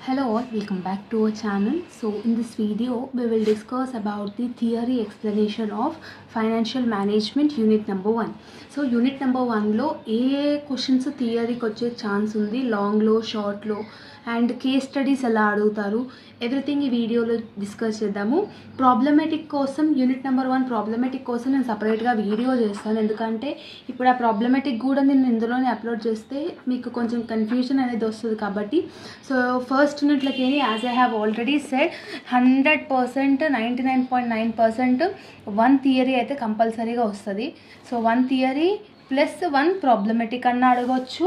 Hello all, welcome back to our channel. So in this video we will discuss about the theory explanation of financial management unit number 1. So unit number 1 lo questions theory ki vache chance undi, long lo short lo and case studies ela adugutaru everything ee video lo discuss chedamu. Problematic kosam unit number 1 problematic kosam నేను separate గా video చేస్తాను, ఎందుకంటే ఇప్పుడు ఆ problematic కూడా నేను ఇందులోనే upload చేస్తే మీకు కొంచెం కన్ఫ్యూజన్ అనేది వస్తుంది కాబట్టి. సో ఫస్ట్ యూనిట్లకి as I have already said 100% 99.9% one theory అయితే కంపల్సరీగా వస్తుంది. So one theory plus one problematic అన్న అడగవచ్చు,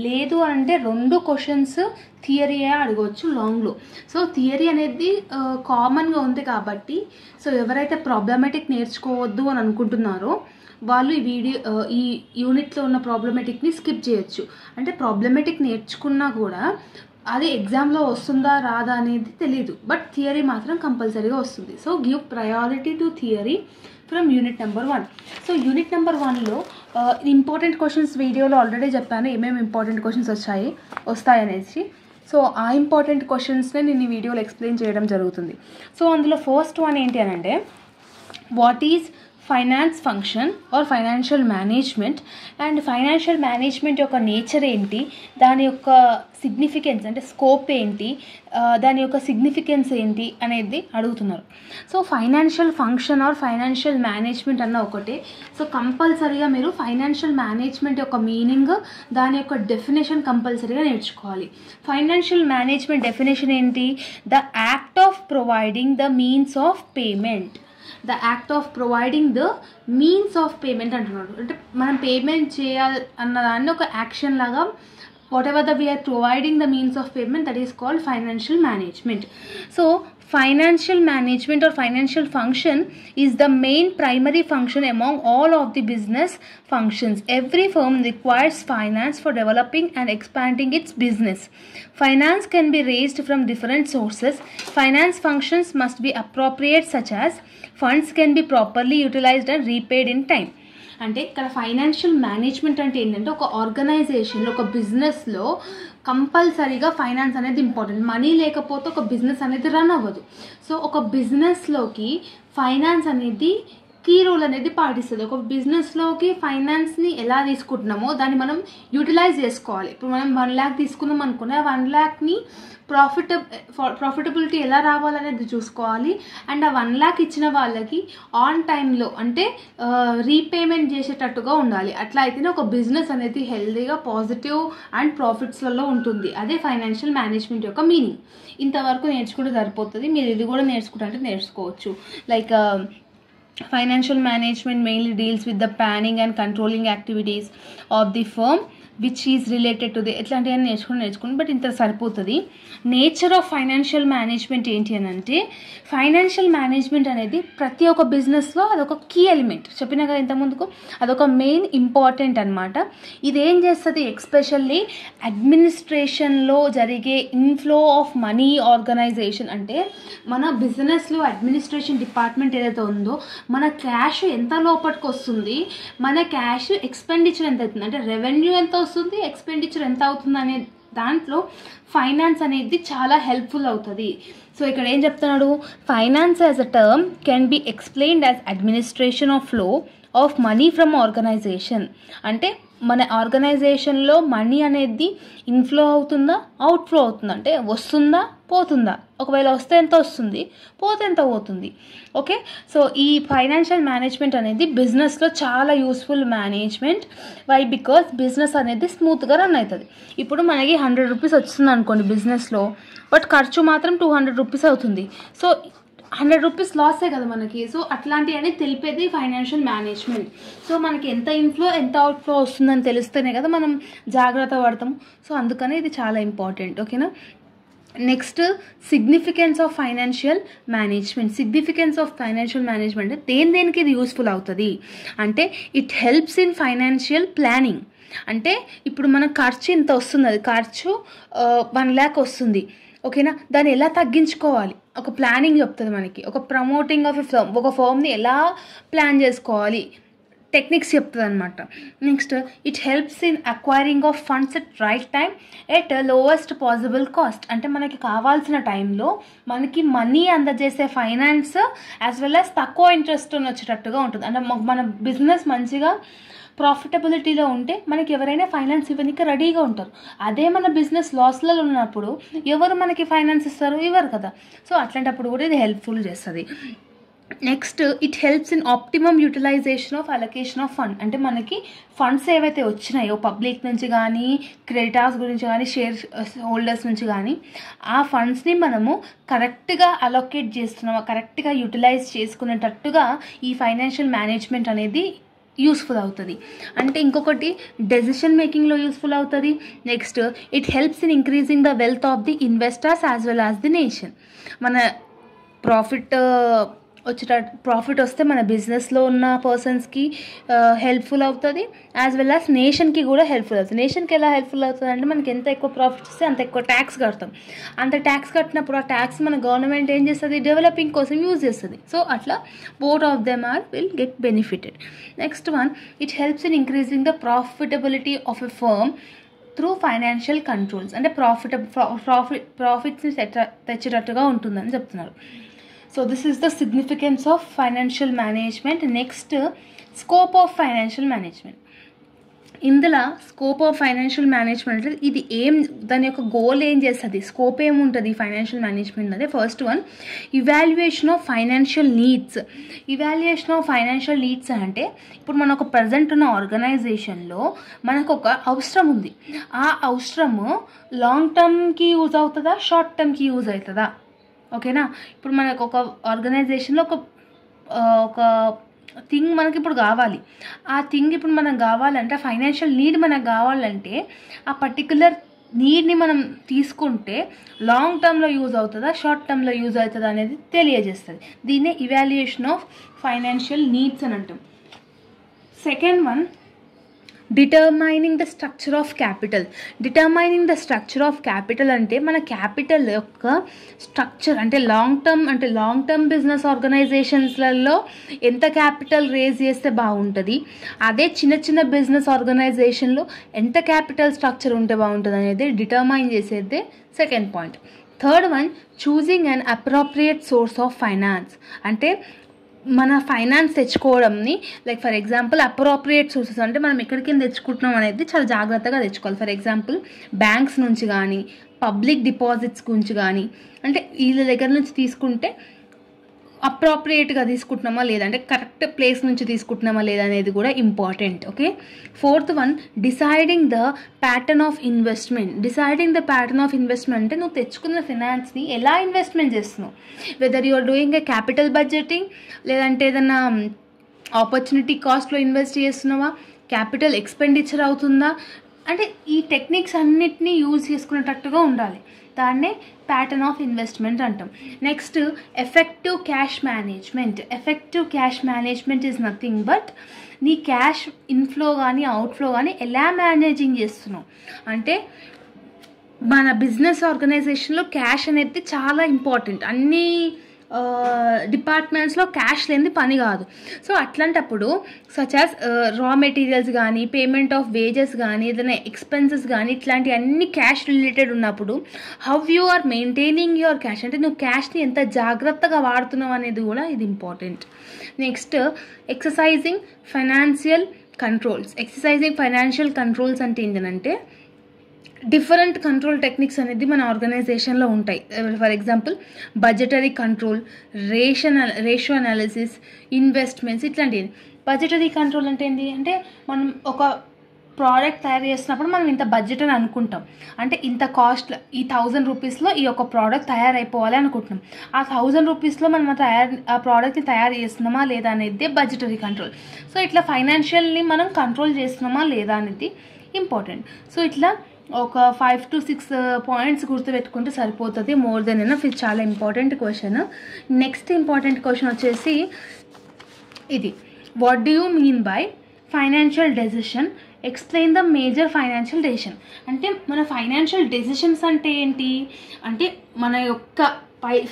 లేదు అంటే 2 క్వశ్చన్స్ థియరీయే అడగవచ్చు లాంగ్లో. సో థియరీ అనేది కామన్గా ఉంది కాబట్టి సో ఎవరైతే ప్రాబ్లమెటిక్ నేర్చుకోవద్దు అని అనుకుంటున్నారో వాళ్ళు ఈ యూనిట్లో ఉన్న ప్రాబ్లమెటిక్ని స్కిప్ చేయొచ్చు. అంటే ప్రాబ్లమెటిక్ నేర్చుకున్నా కూడా అది ఎగ్జామ్లో వస్తుందా రాదా అనేది తెలియదు, బట్ థియరీ మాత్రం కంపల్సరీగా వస్తుంది. So give priority to theory from unit number 1. So unit number 1లో ఇంపార్టెంట్ క్వశ్చన్స్ వీడియోలో ఆల్రెడీ చెప్పాను ఏమేమి ఇంపార్టెంట్ క్వశ్చన్స్ వస్తాయనేసి. సో ఆ ఇంపార్టెంట్ క్వశ్చన్స్నే నేను ఈ వీడియోలో ఎక్స్ప్లెయిన్ చేయడం జరుగుతుంది. సో అందులో ఫస్ట్ వన్ ఏంటి అని అంటే, what is finance function or financial management, and financial management యొక్క నేచర్ ఏంటి, దాని యొక్క సిగ్నిఫికెన్స్ అంటే స్కోప్ ఏంటి, దాని యొక్క సిగ్నిఫికెన్స్ ఏంటి అనేది అడుగుతున్నారు. So financial function or financial management అన్న ఒకటే. సో కంపల్సరీగా మీరు ఫైనాన్షియల్ మేనేజ్మెంట్ యొక్క మీనింగ్, దాని యొక్క డెఫినేషన్ కంపల్సరీగా నేర్చుకోవాలి. ఫైనాన్షియల్ మేనేజ్మెంట్ డెఫినేషన్ ఏంటి? The act of providing the means of payment. The act of providing the means of payment అంటున్నాడు. అంటే మనం పేమెంట్ చేయాలి అన్నదాన్ని ఒక యాక్షన్ లాగా, whatever that we are providing the means of payment, that is called financial management. So financial management or financial function is the main primary function among all of the business functions. Every firm requires finance for developing and expanding its business. Finance can be raised from different sources. Finance functions must be appropriate, such as funds can be properly utilized and repaid in time. అంటే ఇక్కడ financial management అంటే ఏంటంటే, ఒక ఆర్గనైజేషన్లో ఒక బిజినెస్లో కంపల్సరీగా finance అనేది ఇంపార్టెంట్. మనీ లేకపోతే ఒక బిజినెస్ అనేది రన్ అవ్వదు. సో ఒక బిజినెస్లోకి ఫైనాన్స్ అనేది కీ రోల్ అనేది పాటిస్తుంది. ఒక బిజినెస్లోకి ఫైనాన్స్ని ఎలా తీసుకుంటున్నామో దాన్ని మనం యూటిలైజ్ చేసుకోవాలి. ఇప్పుడు మనం 1 lakh తీసుకున్నాం అనుకునే, ఆ 1 lakhని ప్రాఫిటబిలిటీ ఎలా రావాలనేది చూసుకోవాలి. అండ్ ఆ 1 lakh ఇచ్చిన వాళ్ళకి ఆన్ టైంలో అంటే రీపేమెంట్ చేసేటట్టుగా ఉండాలి. అట్లా అయితేనే ఒక బిజినెస్ అనేది హెల్దీగా పాజిటివ్ అండ్ ప్రాఫిట్స్లలో ఉంటుంది. అదే ఫైనాన్షియల్ మేనేజ్మెంట్ యొక్క మీనింగ్. ఇంతవరకు నేర్చుకుంటే సరిపోతుంది. మీరు ఇది కూడా నేర్చుకుంటే నేర్చుకోవచ్చు. Like financial management mainly deals with the planning and controlling activities of the firm which is related to the ఎట్లాంటివన్నీ నేర్చుకుని బట్ ఇంత సరిపోతుంది. నేచర్ ఆఫ్ ఫైనాన్షియల్ మేనేజ్మెంట్ ఏంటి అని అంటే, ఫైనాన్షియల్ మేనేజ్మెంట్ అనేది ప్రతి ఒక్క బిజినెస్లో అదొక కీ ఎలిమెంట్. చెప్పినా కదా ఇంతకుముందుకు, అదొక మెయిన్ ఇంపార్టెంట్ అనమాట. ఇదేం చేస్తుంది, ఎక్స్పెషల్లీ అడ్మినిస్ట్రేషన్లో జరిగే ఇన్ఫ్లో ఆఫ్ మనీ ఆర్గనైజేషన్. అంటే మన బిజినెస్లో అడ్మినిస్ట్రేషన్ డిపార్ట్మెంట్ ఏదైతే ఉందో, మన క్యాష్ ఎంత లోపలికి వస్తుంది, మన క్యాష్ ఎక్స్పెండిచర్ ఎంత అవుతుంది, అంటే రెవెన్యూ ఎంత వస్తుంది, ఎక్స్పెండిచర్ ఎంత అవుతుంది అనే దాంట్లో ఫైనాన్స్ అనేది చాలా హెల్ప్ఫుల్ అవుతుంది. సో ఇక్కడ ఏం చెప్తున్నాడు, finance as a term can be explained as administration of flow of money from organization. అంటే మన ఆర్గనైజేషన్లో మనీ అనేది ఇన్ఫ్లో అవుతుందా, అవుట్ఫ్లో అవుతుందా, అంటే వస్తుందా పోతుందా, ఒకవేళ వస్తే ఎంత వస్తుంది, పోతే ఎంత పోతుంది. ఓకే, సో ఈ ఫైనాన్షియల్ మేనేజ్మెంట్ అనేది బిజినెస్లో చాలా useful management. Why? Because business అనేది స్మూత్గా రన్ అవుతుంది. ఇప్పుడు మనకి 100 రూపీస్ వస్తుంది అనుకోండి బిజినెస్లో, బట్ ఖర్చు మాత్రం 200 రూపీస్ అవుతుంది. సో 100 రూపీస్ లాసే కదా మనకి. సో అట్లాంటివన్నీ తెలిపేది ఫైనాన్షియల్ మేనేజ్మెంట్. సో మనకి ఎంత ఇన్ఫ్లో ఎంత అవుట్ఫ్లో వస్తుందని తెలిస్తేనే కదా మనం జాగ్రత్త పడతాము. సో అందుకనే ఇది చాలా ఇంపార్టెంట్. ఓకేనా. Next, significance of financial management. Significance of financial management దేనికి ఇది యూస్ఫుల్ అవుతుంది అంటే, it helps in financial planning. అంటే ఇప్పుడు మన ఖర్చు ఇంత వస్తుంది, అది ఖర్చు 1 lakh వస్తుంది. ఓకేనా, దాన్ని ఎలా తగ్గించుకోవాలి ఒక ప్లానింగ్ చెప్తుంది మనకి. ఒక ప్రమోటింగ్ ఆఫ్ ఎ ఫర్మ్, ఒక ఫర్మ్ని ఎలా ప్లాన్ చేసుకోవాలి, టెక్నిక్స్ చెప్తుంది అనమాట. Next it helps in acquiring of funds at right time at lowest possible cost. అంటే మనకి కావాల్సిన టైంలో మనకి మనీ అందజేసే ఫైనాన్స్ యాజ్ వెల్ యాజ్ తక్కువ ఇంట్రెస్ట్ వచ్చేటట్టుగా ఉంటుంది. అంటే మన బిజినెస్ మంచిగా ప్రాఫిటబిలిటీలో ఉంటే మనకి ఎవరైనా ఫైనాన్స్ ఇవ్వడానికి రెడీగా ఉంటారు. అదే మన బిజినెస్ లాస్లలో ఉన్నప్పుడు ఎవరు మనకి ఫైనాన్స్ ఇస్తారు? ఇవ్వరు కదా. సో అట్లాంటప్పుడు కూడా ఇది హెల్ప్ఫుల్ చేస్తుంది. Next it helps in optimum utilization of allocation of fund. అంటే మనకి ఫండ్స్ ఏవైతే వచ్చినాయో పబ్లిక్ నుంచి కానీ, క్రెడిటార్స్ గురించి కానీ, షేర్ హోల్డర్స్ నుంచి కానీ, ఆ ఫండ్స్ని మనము కరెక్ట్గా అలొకేట్ చేస్తున్నామా, కరెక్ట్గా యూటిలైజ్ చేసుకునేటట్టుగా ఈ ఫైనాన్షియల్ మేనేజ్మెంట్ అనేది యూస్ఫుల్ అవుతుంది. అంటే ఇంకొకటి డెసిషన్ మేకింగ్లో యూస్ఫుల్ అవుతుంది. Next it helps in increasing the wealth of the investors as well as the nation. మన ప్రాఫిట్ వస్తే మన బిజినెస్లో ఉన్న పర్సన్స్కి హెల్ప్ఫుల్ అవుతుంది, యాజ్ వెల్ యాజ్ నేషన్కి కూడా హెల్ప్ఫుల్ అవుతుంది. నేషన్కి ఎలా హెల్ప్ఫుల్ అవుతుంది అంటే మనకి ఎంత ఎక్కువ ప్రాఫిట్ వస్తే అంత ఎక్కువ ట్యాక్స్ కడతాం. అంత ట్యాక్స్ కట్టినప్పుడు ఆ ట్యాక్స్ మన గవర్నమెంట్ ఏం చేస్తుంది? డెవలపింగ్ కోసం యూజ్ చేస్తుంది. సో అట్లా both of them will get benefited. Next one it helps in increasing the profitability of a firm through financial controls. అంటే ప్రాఫిట్స్ని తెచ్చేటట్టుగా ఉంటుందని చెప్తున్నారు. So this is the significance of financial management. Next, scope of financial management. ఇందులో scope of financial management ఇది దాని యొక్క goal ఏం చేస్తుంది, స్కోప్ ఏముంటుంది ఫైనాన్షియల్ మేనేజ్మెంట్ అంటే first one evaluation of financial needs. Evaluation of financial needs అంటే ఇప్పుడు మన ఒక ప్రజెంట్ ఉన్న ఆర్గనైజేషన్లో మనకు ఒక అవసరం ఉంది. ఆ అవసరము లాంగ్ టర్మ్కి యూజ్ అవుతుందా, షార్ట్ టర్మ్కి యూజ్ అవుతుందా? ఓకేనా. ఇప్పుడు మనకు ఒక ఆర్గనైజేషన్లో ఒక థింగ్ మనకి ఇప్పుడు కావాలి. ఆ థింగ్ ఇప్పుడు మనకు కావాలంటే ఫైనాన్షియల్ నీడ్ మనకు కావాలంటే ఆ పర్టికులర్ నీడ్ని మనం తీసుకుంటే లాంగ్ టర్మ్లో యూజ్ అవుతుందా, షార్ట్ టర్మ్లో యూజ్ అవుతుందా అనేది తెలియజేస్తుంది. దీన్నే ఇవాల్యుయేషన్ ఆఫ్ ఫైనాన్షియల్ నీడ్స్ అని అంటాం. Second one determining the structure of capital. Determining the structure of capital అంటే మన క్యాపిటల్ యొక్క స్ట్రక్చర్ అంటే లాంగ్ టర్మ్ బిజినెస్ ఆర్గనైజేషన్స్లలో ఎంత క్యాపిటల్ రేజ్ చేస్తే బాగుంటుంది, అదే చిన్న బిజినెస్ ఆర్గనైజేషన్లో ఎంత క్యాపిటల్ స్ట్రక్చర్ ఉంటే బాగుంటుంది అనేది డిటర్మైన్ చేసేదే second point. Third one choosing an appropriate source of finance. అంటే మన ఫైనాన్స్ తెచ్చుకోవడంని like for example appropriate sources అంటే మనం ఎక్కడికి తెచ్చుకుంటున్నాం అనేది చాలా జాగ్రత్తగా తెచ్చుకోవాలి. ఫర్ ఎగ్జాంపుల్ బ్యాంక్స్ నుంచి కానీ, పబ్లిక్ డిపాజిట్స్ గురించి కానీ, అంటే వీళ్ళ దగ్గర నుంచి తీసుకుంటే అప్రోప్రియేట్గా తీసుకుంటున్నామా లేదా, అంటే కరెక్ట్ ప్లేస్ నుంచి తీసుకుంటున్నామా లేదా అనేది కూడా important. Okay. Fourth one deciding the pattern of investment. Deciding the pattern of investment అంటే నువ్వు తెచ్చుకున్న ఫినాన్స్ని ఎలా ఇన్వెస్ట్మెంట్ చేస్తున్నావు, whether you are doing a capital budgeting, లేదంటే ఏదన్నా ఆపర్చునిటీ కాస్ట్లో ఇన్వెస్ట్ చేస్తున్నావా, క్యాపిటల్ ఎక్స్పెండిచర్ అవుతుందా, అంటే ఈ టెక్నిక్స్ అన్నిటినీ యూజ్ చేసుకునేటట్టుగా ఉండాలి. దాన్నే ప్యాటర్న్ ఆఫ్ ఇన్వెస్ట్మెంట్ అంటాం. Next effective cash management. Effective cash management is nothing but నీ క్యాష్ ఇన్ఫ్లో కానీ అవుట్ఫ్లో కానీ ఎలా మేనేజింగ్ చేస్తున్నావు. అంటే మన బిజినెస్ ఆర్గనైజేషన్లో క్యాష్ అనేది చాలా ఇంపార్టెంట్. అన్ని డిపార్ట్మెంట్స్లో క్యాష్ లేని పని కాదు. సో అట్లాంటప్పుడు సచ్ యాజ్ రా మెటీరియల్స్ కానీ, పేమెంట్ ఆఫ్ వేజెస్ కానీ, ఏదైనా ఎక్స్పెన్సెస్ కానీ, ఇట్లాంటి అన్ని క్యాష్ రిలేటెడ్ ఉన్నప్పుడు how you are maintaining your cash అంటే నువ్వు క్యాష్ని ఎంత జాగ్రత్తగా వాడుతున్నావు అనేది కూడా ఇది important. Next exercising financial controls. Exercising financial controls అంటే ఏంటంటే డిఫరెంట్ కంట్రోల్ టెక్నిక్స్ అనేది మన ఆర్గనైజేషన్లో ఉంటాయి. For example budgetary control, ratio analysis, investments ఇట్లాంటివి. బడ్జెటరీ కంట్రోల్ అంటే ఏంటి అంటే మనం ఒక ప్రోడక్ట్ తయారు చేస్తున్నప్పుడు మనం ఇంత బడ్జెట్ అని అనుకుంటాం. అంటే ఇంత కాస్ట్, ఈ 1000 రూపీస్లో ఈ ఒక ప్రోడక్ట్ తయారైపోవాలి అనుకుంటున్నాం. ఆ 1000 రూపీస్లో మనం ఆ ప్రోడక్ట్ని తయారు చేస్తున్నామా లేదా అనేది బడ్జెటరీ కంట్రోల్. సో ఇట్లా ఫైనాన్షియల్ని మనం కంట్రోల్ చేస్తున్నామా లేదా అనేది ఇంపార్టెంట్. సో ఇట్లా ఒక 5 to 6 పాయింట్స్ గుర్తుపెట్టుకుంటే సరిపోతుంది. More than enough. ఇది చాలా important question. Next important question వచ్చేసి ఇది, what do you mean by financial decision explain the major financial decision. అంటే మన ఫైనాన్షియల్ డెసిషన్స్ అంటే ఏంటి అంటే మన యొక్క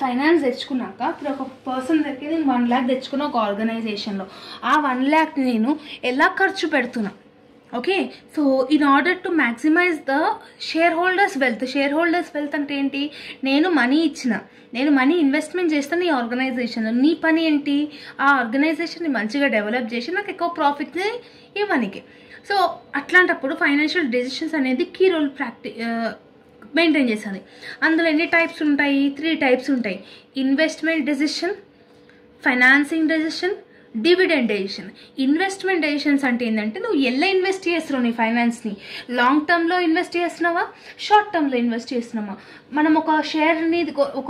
ఫైనాన్స్ తెచ్చుకున్నాక ఇప్పుడు ఒక పర్సన్ దగ్గర నేను 1 lakh తెచ్చుకున్న ఒక ఆర్గనైజేషన్లో ఆ 1 lakh నేను ఎలా ఖర్చు పెడుతున్నా. Okay, so in order to maximize the shareholders wealth అంటే ఏంటి, నేను మనీ ఇన్వెస్ట్మెంట్ చేస్తాను ఈ ఆర్గనైజేషన్లో. నీ పని ఏంటి, ఆ ఆర్గనైజేషన్ని మంచిగా డెవలప్ చేసి నాకు ఎక్కువ ప్రాఫిట్ని ఇవ్వడానికి. సో అట్లాంటప్పుడు ఫైనాన్షియల్ డెసిషన్స్ అనేది కీ రోల్ మెయింటైన్ చేస్తుంది. అందులో ఎన్ని టైప్స్ ఉంటాయి, 3 types ఉంటాయి. Investment decision, financing decision, dividend decision. Investment decisions అంటే ఏంటంటే నువ్వు ఎలా ఇన్వెస్ట్ చేస్తున్నావు నీ ఫైనాన్స్ని, లాంగ్ టర్మ్లో ఇన్వెస్ట్ చేస్తున్నావా, షార్ట్ టర్మ్లో ఇన్వెస్ట్ చేస్తున్నావా. మనం ఒక షేర్ని, ఒక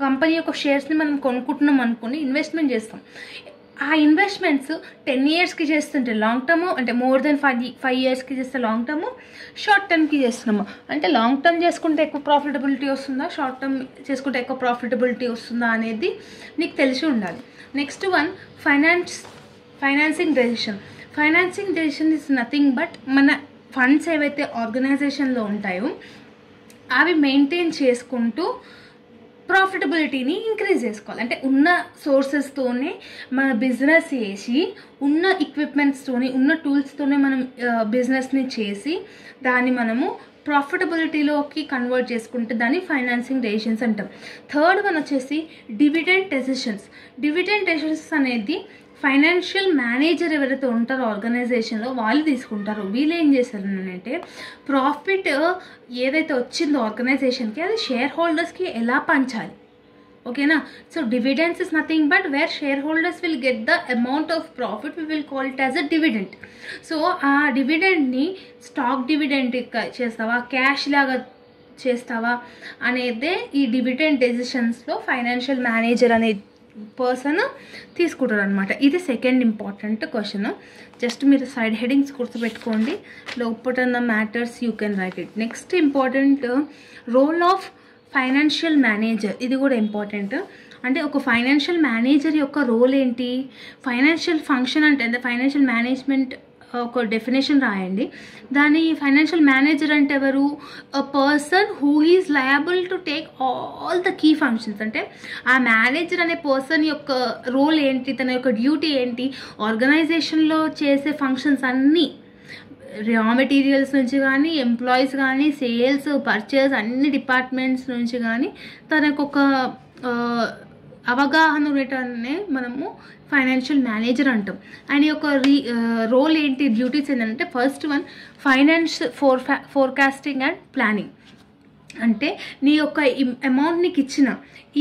కంపెనీ యొక్క షేర్స్ని మనం కొనుక్కుంటున్నాం అనుకుని ఇన్వెస్ట్మెంట్ చేస్తాం. ఆ ఇన్వెస్ట్మెంట్స్ 10 yearsకి చేస్తుంటే లాంగ్ టర్మ్, అంటే మోర్ దెన్ 5 yearsకి చేస్తే లాంగ్ టర్మ్, షార్ట్ టర్మ్కి చేస్తున్నాము. అంటే లాంగ్ టర్మ్ చేసుకుంటే ఎక్కువ ప్రాఫిటబిలిటీ వస్తుందా, షార్ట్ టర్మ్ చేసుకుంటే ఎక్కువ ప్రాఫిటబిలిటీ వస్తుందా అనేది నీకు తెలిసి ఉండాలి. Next one financing decision is nothing but మన ఫండ్స్ ఏవైతే ఆర్గనైజేషన్లో ఉంటాయో అవి మెయింటైన్ చేసుకుంటూ ప్రాఫిటబిలిటీని ఇంక్రీజ్ చేసుకోవాలి. అంటే ఉన్న సోర్సెస్తోనే మన బిజినెస్ చేసి, ఉన్న ఎక్విప్మెంట్స్తోనే, ఉన్న టూల్స్తోనే మనం బిజినెస్ని చేసి దాన్ని మనము ప్రాఫిటబిలిటీలోకి కన్వర్ట్ చేసుకుంటే దాన్ని ఫైనాన్సింగ్ డెసిషన్స్ అంటాం. థర్డ్ వన్ వచ్చేసి డివిడెండ్ డెసిషన్స్ అనేది ఫైనాన్షియల్ మేనేజర్ ఎవరైతే ఉంటారో ఆర్గనైజేషన్లో వాళ్ళు తీసుకుంటారు. వీళ్ళు ఏం చేస్తారు అంటే ప్రాఫిట్ ఏదైతే వచ్చిందో ఆర్గనైజేషన్కి అది షేర్ హోల్డర్స్కి ఎలా పంచాలి. ఓకేనా, so dividends is nothing but where shareholders will get the amount of profit, we will call it as a dividend. So ఆ డివిడెండ్ని స్టాక్ డివిడెంట్ చేస్తావా, క్యాష్ లాగా చేస్తావా అనేదే ఈ డివిడెండ్ డెసిషన్స్లో ఫైనాన్షియల్ మేనేజర్ అనే పర్సన్ తీసుకుంటారు అనమాట. ఇది సెకండ్ ఇంపార్టెంట్ క్వశ్చన్. జస్ట్ మీరు సైడ్ హెడింగ్స్ గుర్తుపెట్టుకోండి, లోపల matters you can write it. Next important role of financial manager. ఇది కూడా ఇంపార్టెంట్. అంటే ఒక ఫైనాన్షియల్ మేనేజర్ యొక్క రోల్ ఏంటి, ఫైనాన్షియల్ ఫంక్షన్ అంటే ఫైనాన్షియల్ మేనేజ్మెంట్ ఒక డెఫినేషన్ రాయండి. దాని ఫైనాన్షియల్ మేనేజర్ అంటే ఎవరు, a person who is liable to take all the key functions. అంటే ఆ మేనేజర్ అనే పర్సన్ యొక్క రోల్ ఏంటి, తన యొక్క డ్యూటీ ఏంటి, ఆర్గనైజేషన్లో చేసే ఫంక్షన్స్ అన్నీ, రా మెటీరియల్స్ నుంచి కానీ, ఎంప్లాయీస్ కానీ, సేల్స్, పర్చేస్, అన్ని డిపార్ట్మెంట్స్ నుంచి కానీ తనకు ఒక అవగాహన ఉండేటనే మనము ఫైనాన్షియల్ మేనేజర్ అంటాం. ఆయన యొక్క రోల్ ఏంటి, డ్యూటీస్ ఏంటంటే first one finance forecasting and planning. అంటే నీ యొక్క అమౌంట్ నీకు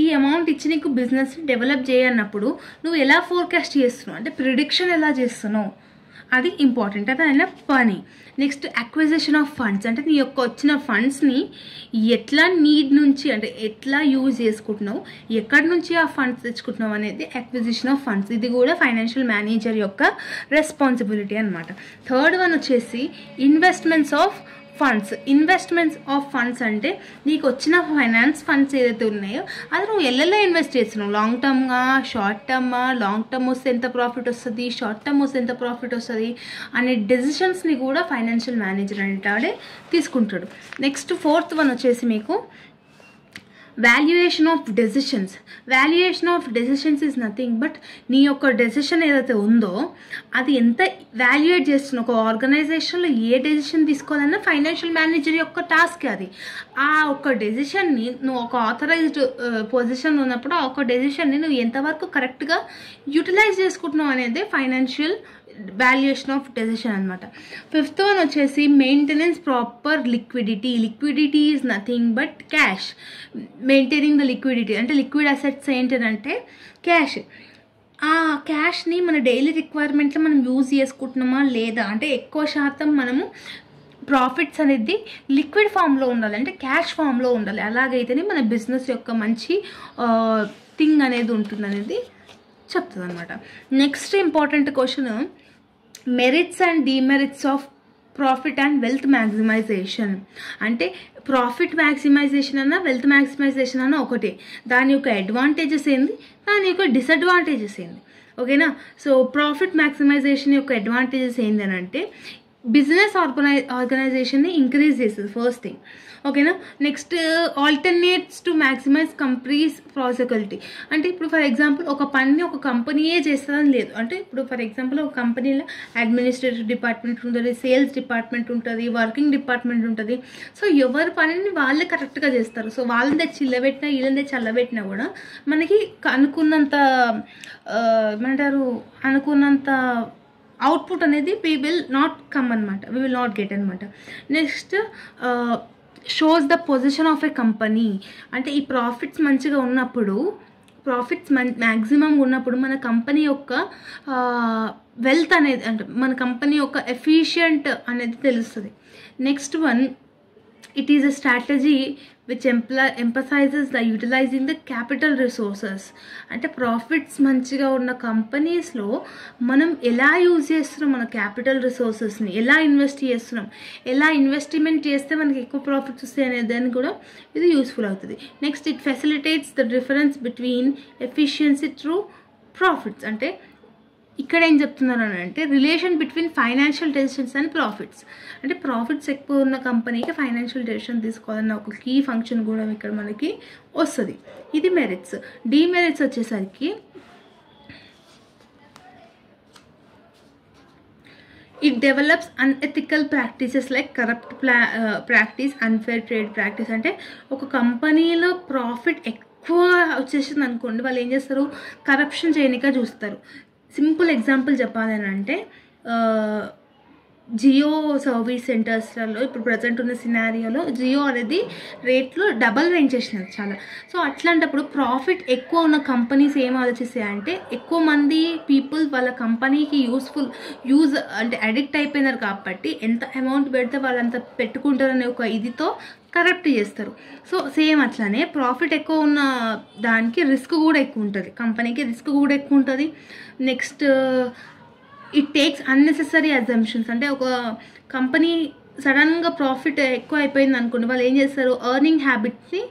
ఈ అమౌంట్ ఇచ్చి నీకు బిజినెస్ డెవలప్ చేయన్నప్పుడు నువ్వు ఎలా ఫోర్కాస్ట్ చేస్తున్నావు, అంటే ప్రిడిక్షన్ ఎలా చేస్తున్నావు, అది ఇంపార్టెంట్. అది ఆయన పని. Next acquisition of funds. అంటే నీ యొక్క వచ్చిన ఫండ్స్ని ఎట్లా నీడ్ నుంచి, అంటే ఎట్లా యూజ్ చేసుకుంటున్నావు, ఎక్కడి నుంచి ఆ ఫండ్స్ తెచ్చుకుంటున్నావు అనేది అక్విజిషన్ ఆఫ్ ఫండ్స్. ఇది కూడా ఫైనాన్షియల్ మేనేజర్ యొక్క రెస్పాన్సిబిలిటీ అనమాట. థర్డ్ వన్ వచ్చేసి ఇన్వెస్ట్మెంట్స్ ఆఫ్ ఫండ్స్. అంటే నీకు వచ్చిన ఫైనాన్స్ ఫండ్స్ ఏదైతే ఉన్నాయో అది నువ్వు ఎలా ఇన్వెస్ట్ చేస్తున్నావు, లాంగ్ టర్మ్గా, షార్ట్ టర్మా, లాంగ్ టర్మ్ వస్తే ఎంత ప్రాఫిట్ వస్తుంది, షార్ట్ టర్మ్ వస్తే ఎంత ప్రాఫిట్ వస్తుంది అనే డెసిషన్స్ని కూడా ఫైనాన్షియల్ మేనేజర్ అంటే తీసుకుంటాడు. నెక్స్ట్ ఫోర్త్ వన్ వచ్చేసి మీకు valuation of decisions is nothing but నీ యొక్క డెసిషన్ ఏదైతే ఉందో అది ఎంత వాల్యుయేట్ చేస్తున్నావు. ఒక ఆర్గనైజేషన్లో ఏ డెసిషన్ తీసుకోవాలన్నా ఫైనాన్షియల్ మేనేజర్ యొక్క టాస్క్ అది. ఆ ఒక డెసిషన్ని నువ్వు ఒక ఆథరైజ్డ్ పొజిషన్ ఉన్నప్పుడు ఆ ఒక డెసిషన్ని నువ్వు ఎంతవరకు కరెక్ట్గా యూటిలైజ్ చేసుకుంటున్నావు అనేది ఫైనాన్షియల్ వాల్యుయేషన్ ఆఫ్ డెసిషన్ అనమాట. ఫిఫ్త్ వన్ వచ్చేసి maintenance proper liquidity is nothing but cash. Maintaining the liquidity అంటే లిక్విడ్ అసెట్స్ ఏంటంటే క్యాష్. ఆ క్యాష్ని మన డైలీ రిక్వైర్మెంట్లో మనం యూజ్ చేసుకుంటున్నామా లేదా, అంటే ఎక్కువ శాతం మనము ప్రాఫిట్స్ అనేది లిక్విడ్ ఫామ్లో ఉండాలి, అంటే క్యాష్ ఫామ్లో ఉండాలి. అలాగైతేనే మన బిజినెస్ యొక్క మంచి థింగ్ అనేది ఉంటుంది అనేది చెప్తుంది అనమాట. Next important question merits and demerits of profit and wealth maximisation. అంటే ప్రాఫిట్ మ్యాక్సిమైజేషన్ అన్న వెల్త్ మ్యాక్సిమైజేషన్ అన్న ఒకటే. దాని యొక్క అడ్వాంటేజెస్ ఏంది, దాని యొక్క డిసడ్వాంటేజెస్ ఏంది. ఓకేనా, సో ప్రాఫిట్ మ్యాక్సిమైజేషన్ యొక్క అడ్వాంటేజెస్ ఏంటి అని అంటే బిజినెస్ ఆర్గనైజేషన్ని ఇంక్రీజ్ చేస్తుంది ఫస్ట్ థింగ్. ఓకేనా. Next alternates to maximize companies profitability. అంటే ఇప్పుడు ఫర్ ఎగ్జాంపుల్ ఒక పని ఒక కంపెనీయే చేస్తుందని లేదు. అంటే ఇప్పుడు ఫర్ ఎగ్జాంపుల్ ఒక కంపెనీలో అడ్మినిస్ట్రేటివ్ డిపార్ట్మెంట్ ఉంటుంది, సేల్స్ డిపార్ట్మెంట్ ఉంటుంది, వర్కింగ్ డిపార్ట్మెంట్ ఉంటుంది. సో ఎవరి పనిని వాళ్ళే కరెక్ట్గా చేస్తారు. సో వాళ్ళని తెచ్చి చిల్లబెట్టినా వీళ్ళని చల్లబెట్టినా కూడా మనకి అనుకున్నంత ఏమంటారు అనుకున్నంత అవుట్పుట్ అనేది వీ విల్ నాట్ కమ్ అనమాట, వీ విల్ నాట్ గెట్ అనమాట. Next shows the position of a company. అంటే ఈ ప్రాఫిట్స్ మంచిగా ఉన్నప్పుడు, ప్రాఫిట్స్ మ్యాక్సిమం ఉన్నప్పుడు మన కంపెనీ యొక్క వెల్త్ అనేది, అంటే మన కంపెనీ యొక్క ఎఫిషియంట్ అనేది తెలుస్తుంది. Next one, it is a strategy which emphasizes the utilizing the capital resources. అంటే ప్రాఫిట్స్ మంచిగా ఉన్న కంపెనీస్లో మనం ఎలా యూజ్ చేస్తున్నాం మన క్యాపిటల్ రిసోర్సెస్ని, ఎలా ఇన్వెస్ట్ చేస్తున్నాం, ఎలా ఇన్వెస్ట్మెంట్ చేస్తే మనకి ఎక్కువ ప్రాఫిట్స్ వస్తాయి అనే దాన్ని కూడా ఇది యూస్ఫుల్ అవుతుంది. Next, it facilitates the difference between efficiency through profits. అంటే ఇక్కడ ఏం చెప్తున్నారు అని అంటే relation between financial decisions and profits. అంటే ప్రాఫిట్స్ ఎక్కువ ఉన్న కంపెనీకి ఫైనాన్షియల్ డెసిషన్ తీసుకోవాలన్న ఒక కీ ఫంక్షన్ కూడా ఇక్కడ మనకి వస్తుంది. ఇది మెరిట్స్. డిమెరిట్స్ వచ్చేసరికి it develops unethical practices like corrupt practice, unfair trade practice. అంటే ఒక కంపెనీలో ప్రాఫిట్ ఎక్కువ వచ్చేసింది అనుకోండి, వాళ్ళు ఏం చేస్తారు, కరప్షన్ చేయనిక చూస్తారు. సింపుల్ ఎగ్జాంపుల్ చెప్పాలని అంటే జియో సర్వీస్ సెంటర్స్లలో ఇప్పుడు ప్రజెంట్ ఉన్న సినారియోలో జియో అనేది రేట్లు డబల్ పెంచేసినారు చాలా. సో అట్లాంటప్పుడు ప్రాఫిట్ ఎక్కువ ఉన్న కంపెనీస్ ఏం ఆలోచిస్తాయంటే ఎక్కువ మంది పీపుల్ వాళ్ళ కంపెనీకి యూజ్ అంటే అడిక్ట్ అయిపోయినారు కాబట్టి ఎంత అమౌంట్ పెడితే వాళ్ళంత పెట్టుకుంటారనే ఒక ఇదితో కరప్ట్ చేస్తారు. సో సేమ్ అట్లానే ప్రాఫిట్ ఎక్కువ ఉన్న దానికి రిస్క్ కూడా ఎక్కువ ఉంటుంది, కంపెనీకి రిస్క్ కూడా ఎక్కువ ఉంటుంది. Next, it takes unnecessary assumptions. అంటే ఒక కంపెనీ సడన్గా ప్రాఫిట్ ఎక్కువ అయిపోయింది అనుకోండి, వాళ్ళు ఏం చేస్తారు, ఎర్నింగ్ హ్యాబిట్స్ని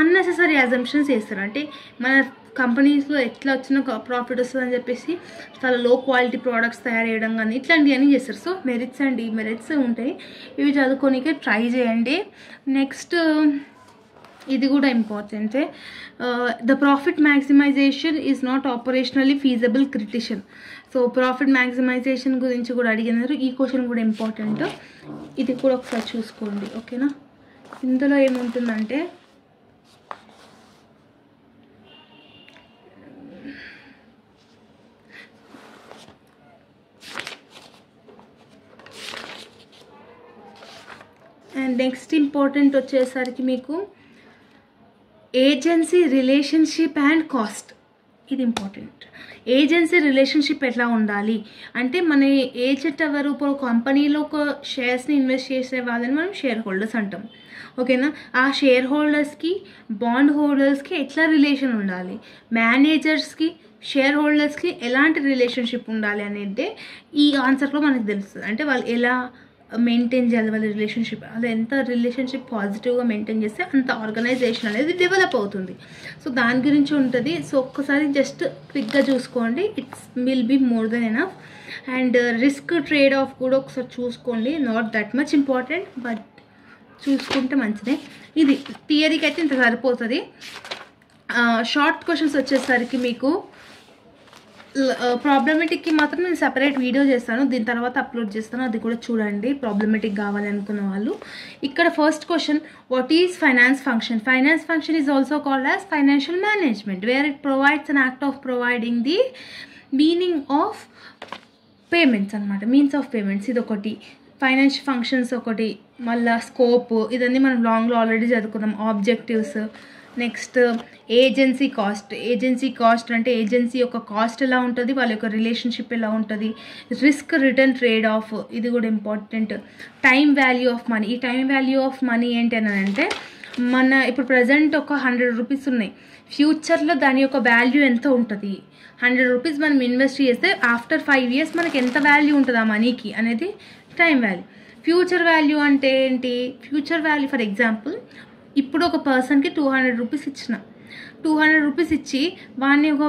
అన్నెసెసరీ అజంప్షన్స్ చేస్తారు. అంటే మన కంపెనీస్లో ఎట్లా వచ్చిన ప్రాఫిట్ వస్తుందని చెప్పేసి చాలా లో క్వాలిటీ ప్రోడక్ట్స్ తయారు చేయడం కానీ ఇట్లాంటివన్నీ చేస్తారు. సో మెరిట్స్ అండ్ డిమెరిట్స్ ఉంటాయి, ఇవి చదువుకోనికే ట్రై చేయండి. నెక్స్ట్, ఇది కూడా ఇంపార్టెంటే, the profit maximisation is not operationally feasible criterion. So profit maximisation గురించి కూడా అడిగినారు, ఈ క్వశ్చన్ కూడా ఇంపార్టెంట్, ఇది కూడా ఒకసారి చూసుకోండి. ఓకేనా. ఇందులో ఏముంటుందంటే అండ్ నెక్స్ట్ ఇంపార్టెంట్ వచ్చేసరికి మీకు ఏజెన్సీ రిలేషన్షిప్ అండ్ కాస్ట్. ఇది ఇంపార్టెంట్. ఏజెన్సీ రిలేషన్షిప్ ఎట్లా ఉండాలి అంటే, మన ఏజెంట్ ఎవరు, ఇప్పుడు కంపెనీలో ఒక షేర్స్ని ఇన్వెస్ట్ చేసే వాళ్ళని మనం షేర్ హోల్డర్స్ అంటాం. ఓకేనా. ఆ షేర్ హోల్డర్స్కి బాండ్ హోల్డర్స్కి ఎట్లా రిలేషన్ ఉండాలి, మేనేజర్స్కి షేర్ హోల్డర్స్కి ఎలాంటి రిలేషన్షిప్ ఉండాలి అనేది ఈ ఆన్సర్లో మనకు తెలుస్తుంది. అంటే వాళ్ళు ఎలా మెయింటైన్ చేయాలి వాళ్ళ రిలేషన్షిప్, అది ఎంత రిలేషన్షిప్ పాజిటివ్గా మెయింటైన్ చేస్తే అంత ఆర్గనైజేషన్ అనేది డెవలప్ అవుతుంది. సో దాని గురించి ఉంటుంది. సో ఒక్కసారి జస్ట్ క్విక్గా చూసుకోండి, it's will be more than enough. And risk trade off కూడా ఒకసారి చూసుకోండి, not that much important but చూసుకుంటే మంచిదే. ఇది థియరీకి అయితే ఇంత సరిపోతుంది. షార్ట్ క్వశ్చన్స్ వచ్చేసరికి మీకు ప్రాబ్లమెటిక్కి మాత్రం నేను సెపరేట్ వీడియో చేస్తాను, దీని తర్వాత అప్లోడ్ చేస్తాను, అది కూడా చూడండి ప్రాబ్లమెటిక్ కావాలి అనుకున్న వాళ్ళు. ఇక్కడ first question, what is finance function? Finance function is also called as financial management, where it provides an act of providing the meaning of payments అనమాట, మీన్స్ ఆఫ్ పేమెంట్స్. ఇది ఒకటి ఫైనాన్షియల్ ఫంక్షన్స్ ఒకటి. మళ్ళీ scope, ఇదన్నీ మనం లాంగ్లో already చదువుకున్నాం. Objectives. Next agency cost. Agency cost అంటే ఏజెన్సీ యొక్క కాస్ట్ ఎలా ఉంటుంది, వాళ్ళ యొక్క రిలేషన్షిప్ ఎలా ఉంటుంది. రిస్క్ రిటర్న్ ట్రేడ్ ఆఫ్, ఇది కూడా important. Time value of money. ఈ టైం వాల్యూ ఆఫ్ మనీ ఏంటి అని అంటే, మన ఇప్పుడు ప్రజెంట్ ఒక 100 రూపీస్ ఉన్నాయి, ఫ్యూచర్లో దాని యొక్క వాల్యూ ఎంత ఉంటుంది. 100 రూపీస్ మనం ఇన్వెస్ట్ చేస్తే ఆఫ్టర్ 5 years మనకి ఎంత వాల్యూ ఉంటుంది ఆ మనీకి అనేది టైం వాల్యూ. ఫ్యూచర్ వాల్యూ అంటే ఏంటి, ఫ్యూచర్ వాల్యూ ఫర్ ఎగ్జాంపుల్ ఇప్పుడు ఒక పర్సన్కి 200 రూపీస్ ఇచ్చిన, 200 రూపీస్ ఇచ్చి వాడిని ఒక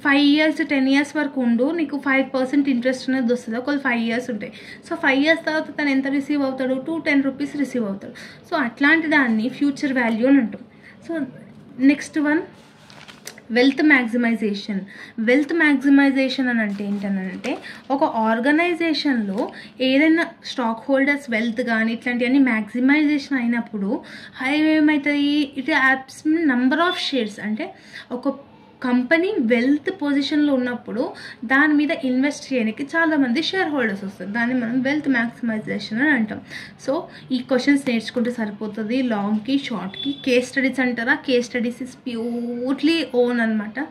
5 years 10 years వరకు ఉండు, నీకు 5% ఇంట్రెస్ట్ అనేది వస్తుంది. ఒకవేళ 5 years ఉంటాయి. సో 5 years తర్వాత తను ఎంత రిసీవ్ అవుతాడు, 210 రూపీస్ రిసీవ్ అవుతాడు. సో అట్లాంటి దాన్ని ఫ్యూచర్ వాల్యూ అని అంటాం. So next one wealth maximisation. Wealth maximisation అని అంటే ఏంటనంటే, ఒక ఆర్గనైజేషన్లో ఏదైనా స్టాక్ హోల్డర్స్ వెల్త్ కానీ ఇట్లాంటివన్నీ మ్యాక్సిమైజేషన్ అయినప్పుడు ఏమవుతుంది, it apps number of shares. అంటే ఒక కంపెనీ వెల్త్ పొజిషన్లో ఉన్నప్పుడు దాని మీద ఇన్వెస్ట్ చేయడానికి చాలామంది షేర్ హోల్డర్స్ వస్తారు. దాన్ని మనం వెల్త్ మ్యాక్సిమైజేషన్ అని అంటాం. సో ఈ క్వశ్చన్స్ నేర్చుకుంటే సరిపోతుంది. లాంగ్కి షార్ట్కి కేస్ స్టడీస్ అంటారా, case studies is purely own అనమాట.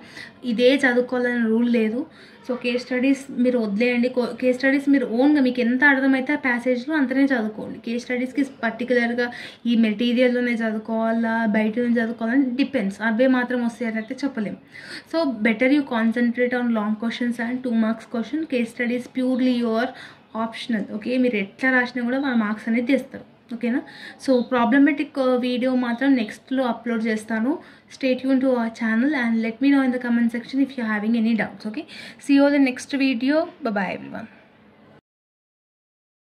ఇదే చదువుకోవాలని రూల్ లేదు. సో కేస్ స్టడీస్ మీరు వదిలేయండి. కేస్ స్టడీస్ మీరు ఓన్గా మీకు ఎంత అర్థమైతే ఆ ప్యాసేజ్లో అంతనే చదువుకోండి. కేస్ స్టడీస్కి పర్టికులర్గా ఈ మెటీరియల్లోనే చదువుకోవాలా బయట నుంచి చదువుకోవాలని డిపెండ్స్. అవే మాత్రం వస్తాయంటే చెప్పలేము. So better you concentrate on long questions and 2 marks question. Case studies purely your optional. Okay, మీరు ఎట్లా రాసినా కూడా మన మార్క్స్ అనేది తెస్తారు. ఓకేనా. సో ప్రాబ్లమెటిక్ వీడియో మాత్రం నెక్స్ట్లో అప్లోడ్ చేస్తాను. Stay tuned to our channel and let me know in the comment section if you're having any doubts. Okay, see you in the next video. Bye bye everyone.